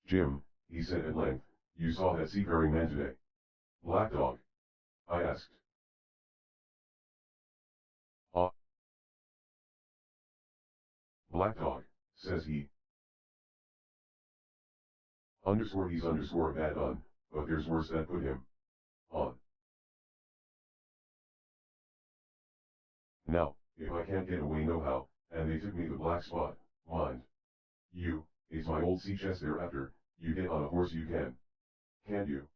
Jim, he said at length, you saw that seafaring man today. Black dog? I asked. Ah, black dog, says he. He's a bad un, but there's worse that put him on. Now, if I can't get away no how, and they took me the black spot, mind you, it's my old sea chest they're after, you get on a horse you can't you?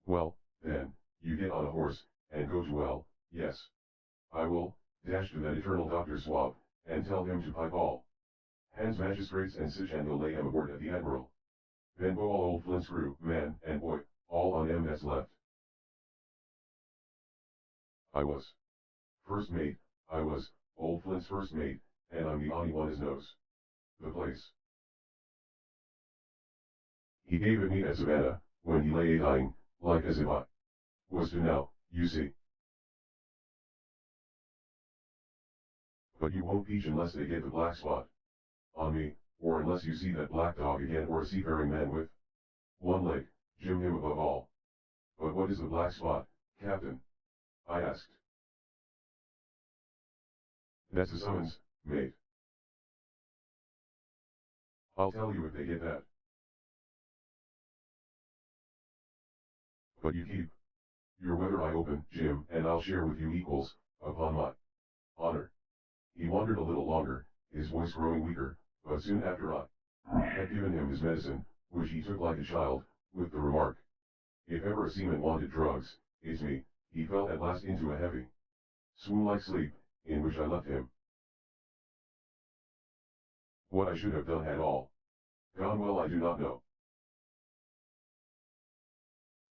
Well, then, you get on a horse, and go to yes. I will, dash to that eternal Dr. Swab, and tell him to pipe all hands magistrates and sich and he'll lay him aboard at the Admiral. Then go all old Flint's crew, man and boy, all on him that's left. I was first mate, I was, old Flint's first mate, and I'm the only one as knows the place. He gave it me at Savannah, when he lay dying, like as if I was to now, you see. But you won't peach unless they get the black spot on me, or unless you see that black dog again or a seafaring man with one leg, Jim him above all. But what is the black spot, Captain? I asked. That's a summons, mate. I'll tell you if they get that. But you keep your weather eye open, Jim, and I'll share with you equals, upon my honor. He wondered a little longer, his voice growing weaker, but soon after I had given him his medicine, which he took like a child, with the remark, if ever a seaman wanted drugs, it's me, he fell at last into a heavy, swoon-like sleep, in which I left him. What I should have done had all gone well I do not know.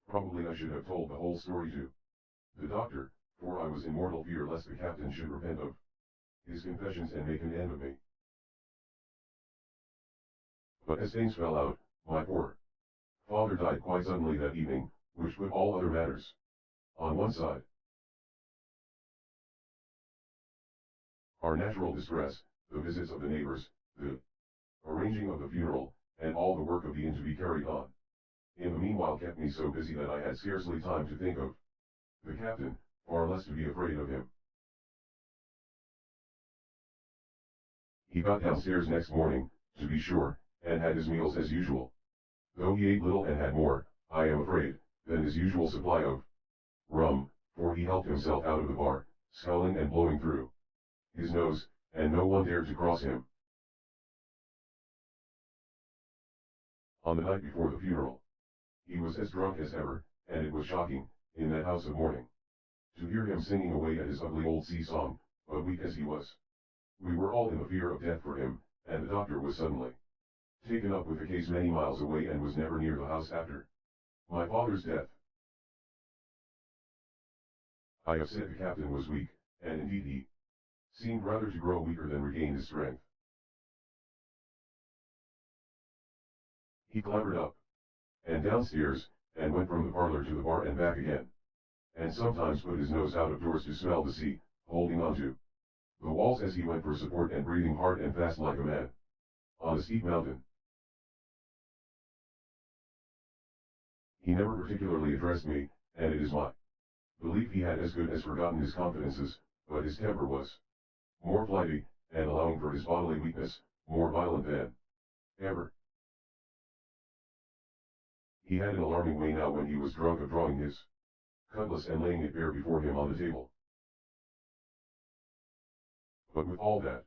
Probably I should have told the whole story to the doctor, for I was in mortal fear lest the captain should repent of his confessions and make an end of me. But as things fell out, my poor father died quite suddenly that evening, which put all other matters on one side. Our natural distress, the visits of the neighbors, the arranging of the funeral, and all the work of the inn to be carried on in the meanwhile kept me so busy that I had scarcely time to think of the captain, far less to be afraid of him. He got downstairs next morning, to be sure, and had his meals as usual. Though he ate little and had more, I am afraid, than his usual supply of rum, for he helped himself out of the bar, scowling and blowing through his nose, and no one dared to cross him. On the night before the funeral, he was as drunk as ever, and it was shocking, in that house of mourning, to hear him singing away at his ugly old sea song, but weak as he was. We were all in the fear of death for him, and the doctor was suddenly taken up with a case many miles away and was never near the house after my father's death. I have said the captain was weak, and indeed he seemed rather to grow weaker than regain his strength. He clambered up and downstairs, and went from the parlor to the bar and back again, and sometimes put his nose out of doors to smell the sea, holding on to the walls as he went for support and breathing hard and fast like a man on a steep mountain. He never particularly addressed me, and it is my belief he had as good as forgotten his confidences, but his temper was more flighty, and allowing for his bodily weakness, more violent than ever. He had an alarming way now when he was drunk of drawing his cutlass and laying it bare before him on the table. But with all that,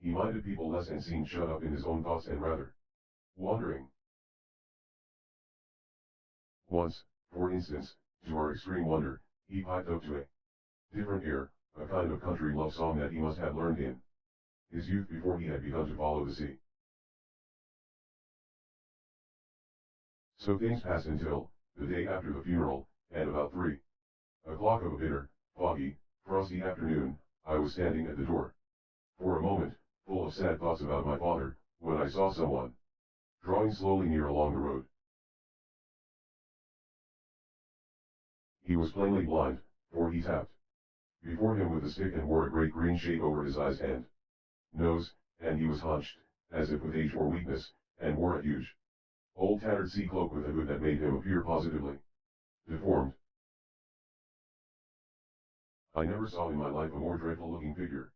he minded people less and seemed shut up in his own thoughts and rather wandering. Once, for instance, to our extreme wonder, he piped up to a different air, a kind of country love song that he must have learned in his youth before he had begun to follow the sea. So things passed until, the day after the funeral, and about 3 o'clock of a bitter, foggy, frosty afternoon, I was standing at the door, for a moment, full of sad thoughts about my father, when I saw someone drawing slowly near along the road. He was plainly blind, for he tapped before him with a stick and wore a great green shade over his eyes and nose, and he was hunched, as if with age or weakness, and wore a huge, old tattered sea cloak with a hood that made him appear positively deformed. I never saw in my life a more dreadful-looking figure.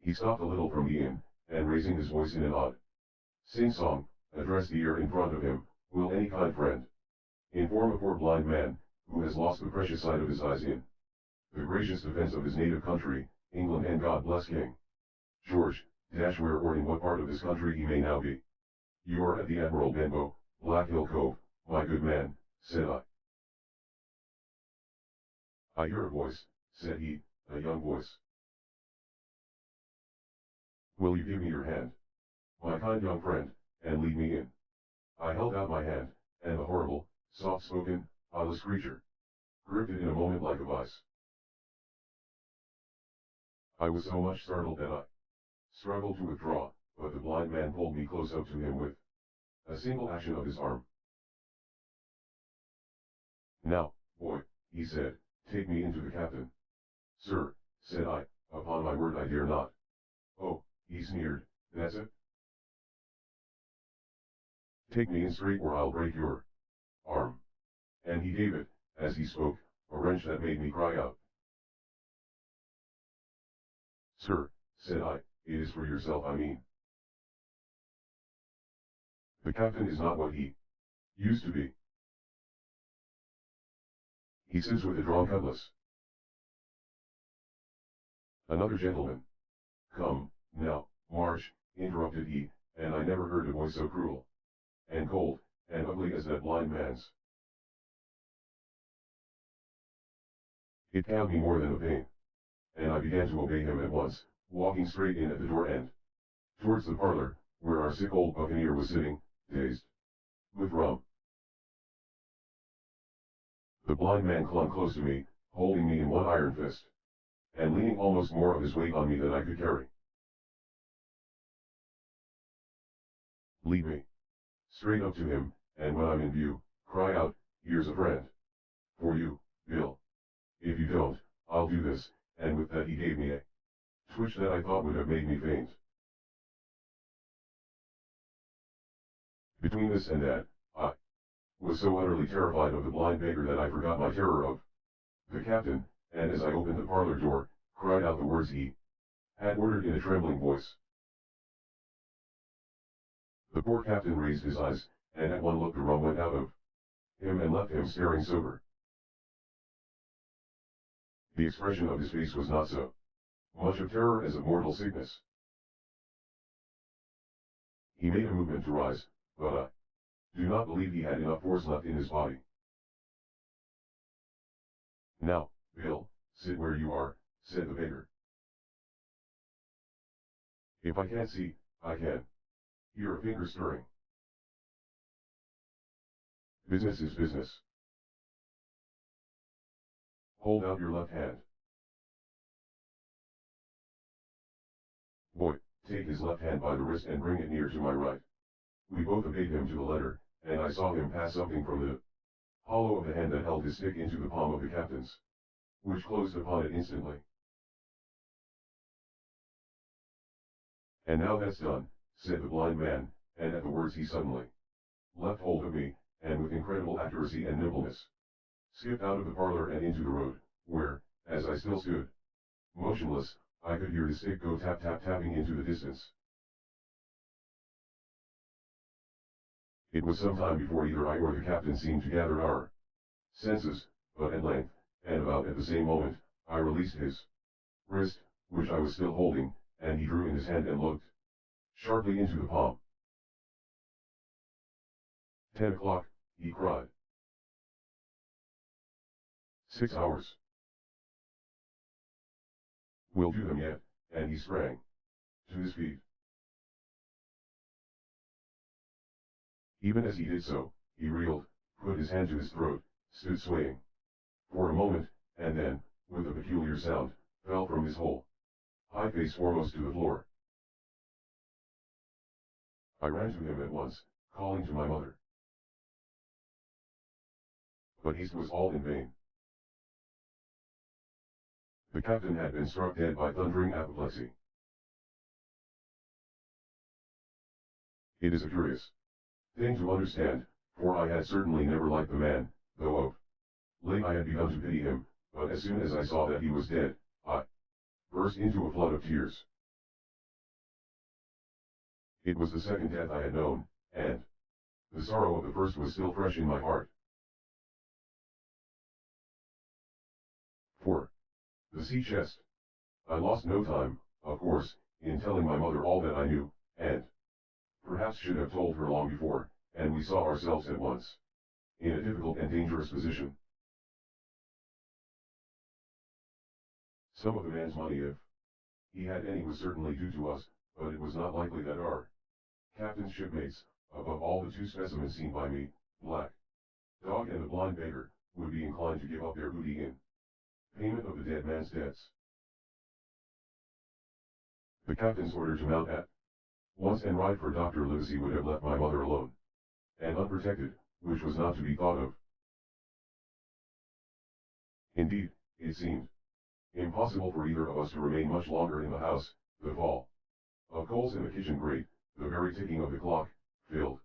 He stopped a little from the inn, and raising his voice in an odd sing-song, addressed the air in front of him, "Will any kind friend inform a poor blind man, who has lost the precious sight of his eyes in the gracious defense of his native country, England, and God bless King George, where or in what part of this country he may now be." "You are at the Admiral Benbow, Black Hill Cove, my good man," said I. "I hear a voice," said he, "a young voice. Will you give me your hand, my kind young friend, and lead me in?" I held out my hand, and the horrible, soft-spoken, odorless creature gripped it in a moment like a vice. I was so much startled that I struggled to withdraw, but the blind man pulled me close up to him with a single action of his arm. "Now, boy," he said, "take me into the captain." "Sir," said I, "upon my word I dare not." "Oh," he sneered, "that's it? Take me in straight or I'll break your arm." And he gave it, as he spoke, a wrench that made me cry out. "Sir," said I, "it is for yourself I mean. The captain is not what he used to be. He sits with a drawn cutlass. Another gentleman." "Come, now, March," interrupted he, and I never heard a voice so cruel, and cold, and ugly as that blind man's. It cowed me more than a pain, and I began to obey him at once, walking straight in at the door and towards the parlor, where our sick old buccaneer was sitting, dazed with rum. The blind man clung close to me, holding me in one iron fist, and leaning almost more of his weight on me than I could carry. "Lead me straight up to him, and when I'm in view, cry out, 'Here's a friend for you, Bill. If you don't, I'll do this,' and with that he gave me a twitch that I thought would have made me faint. Between this and that, I was so utterly terrified of the blind beggar that I forgot my terror of the captain, and as I opened the parlor door, cried out the words he had ordered in a trembling voice. The poor captain raised his eyes, and at one look the rum went out of him and left him staring sober. The expression of his face was not so much of terror as of mortal sickness. He made a movement to rise, but I do not believe he had enough force left in his body. "Now, Bill, sit where you are," said the beggar. "If I can't see, I can hear a finger stirring. Business is business. Hold out your left hand." "Boy, take his left hand by the wrist and bring it near to my right." We both obeyed him to the letter, and I saw him pass something from the hollow of the hand that held his stick into the palm of the captain's, which closed upon it instantly. "And now that's done," said the blind man, and at the words he suddenly left hold of me, and with incredible accuracy and nimbleness, skipped out of the parlor and into the road, where, as I still stood motionless, I could hear his stick go tap-tap-tapping into the distance. It was some time before either I or the captain seemed to gather our senses, but at length, and about at the same moment, I released his wrist, which I was still holding, and he drew in his hand and looked sharply into the palm. "10 o'clock, he cried. 6 hours. We'll do them yet," and he sprang to his feet. Even as he did so, he reeled, put his hand to his throat, stood swaying for a moment, and then, with a peculiar sound, fell from his whole high face foremost to the floor. I ran to him at once, calling to my mother. But haste was all in vain. The captain had been struck dead by thundering apoplexy. It is a curious thing to understand, for I had certainly never liked the man, though of late I had begun to pity him, but as soon as I saw that he was dead, I burst into a flood of tears. It was the second death I had known, and the sorrow of the first was still fresh in my heart. 4. The sea chest. I lost no time, of course, in telling my mother all that I knew, and perhaps should have told her long before, and we saw ourselves at once in a difficult and dangerous position. Some of the man's money, if he had any, was certainly due to us, but it was not likely that our captain's shipmates, above all the two specimens seen by me, Black Dog and the blind beggar, would be inclined to give up their booty in payment of the dead man's debts. The captain's order to mount at once and ride for Dr. Livesey would have left my mother alone and unprotected, which was not to be thought of. Indeed, it seemed impossible for either of us to remain much longer in the house. The fall of coals in the kitchen grate, the very ticking of the clock, filled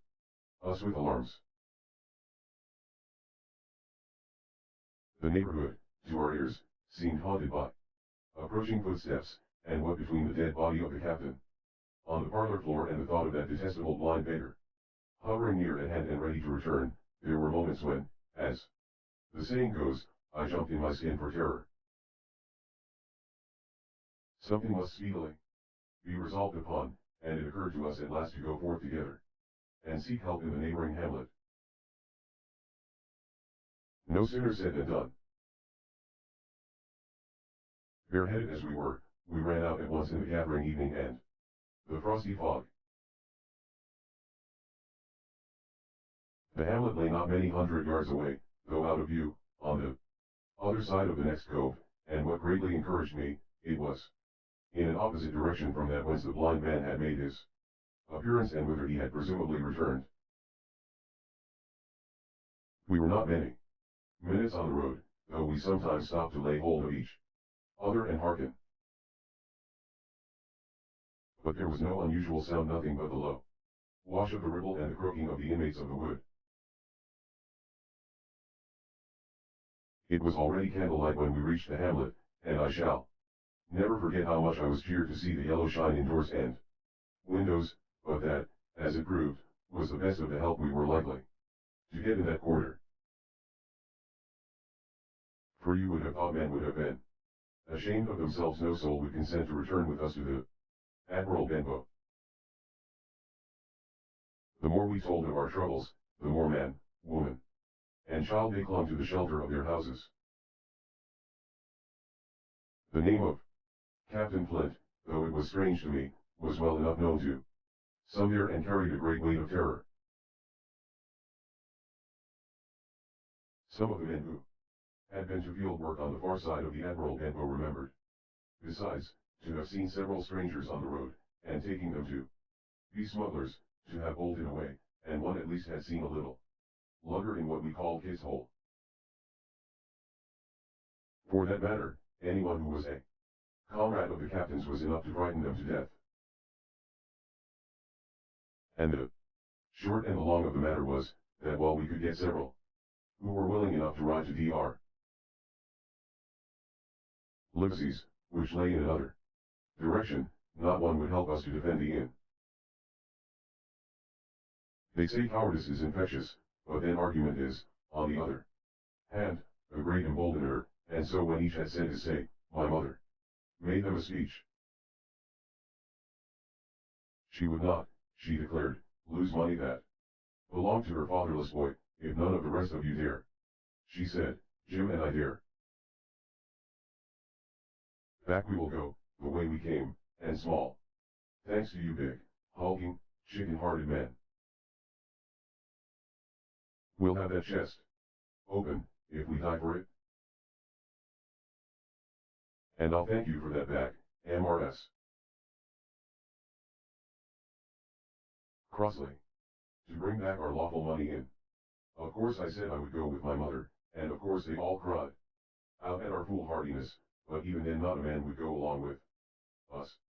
us with alarms. The neighborhood, to our ears, seemed haunted by approaching footsteps, and what between the dead body of the captain on the parlor floor and the thought of that detestable blind beggar hovering near at hand and ready to return, there were moments when, as the saying goes, I jumped in my skin for terror. Something must speedily be resolved upon, and it occurred to us at last to go forth together and seek help in the neighboring hamlet. No sooner said than done. Bareheaded as we were, we ran out at once in the gathering evening and the frosty fog. The hamlet lay not many hundred yards away, though out of view, on the other side of the next cove, and what greatly encouraged me, it was in an opposite direction from that whence the blind man had made his appearance and whither he had presumably returned. We were not many minutes on the road, though we sometimes stopped to lay hold of each other and hearken. But there was no unusual sound, nothing but the low wash of the ripple and the croaking of the inmates of the wood. It was already candlelight when we reached the hamlet, and I shall never forget how much I was cheered to see the yellow shine in doors and windows, but that, as it proved, was the best of the help we were likely to get in that quarter. For you would have thought men would have been ashamed of themselves, no soul would consent to return with us to the Admiral Benbow. The more we told of our troubles, the more man, woman, and child they clung to the shelter of their houses. The name of Captain Flint, though it was strange to me, was well enough known to some there and carried a great weight of terror. Some of the men who had been to field work on the far side of the Admiral Benbow remembered, besides, to have seen several strangers on the road, and taking them to be smugglers, to have bolted away, and one at least had seen a little lugger in what we called Kid's Hole. For that matter, anyone who was a comrade of the captain's was enough to frighten them to death. And the short and the long of the matter was, that while we could get several who were willing enough to ride to Dr. Livesey's, which lay in another direction, not one would help us to defend the inn. They say cowardice is infectious, but then argument is, on the other hand, a great emboldener, and so when each had said his say, my mother made them a speech. She would not, she declared, lose money that belonged to her fatherless boy, if none of the rest of you dare. She said, Jim and I dare. Back we will go, the way we came, and small thanks to you big, hulking, chicken-hearted men. We'll have that chest open, if we die for it. And I'll thank you for that back, MRS. Crossly. To bring back our lawful money in. Of course I said I would go with my mother, and of course they all cried out at our foolhardiness, but even then not a man would go along with us.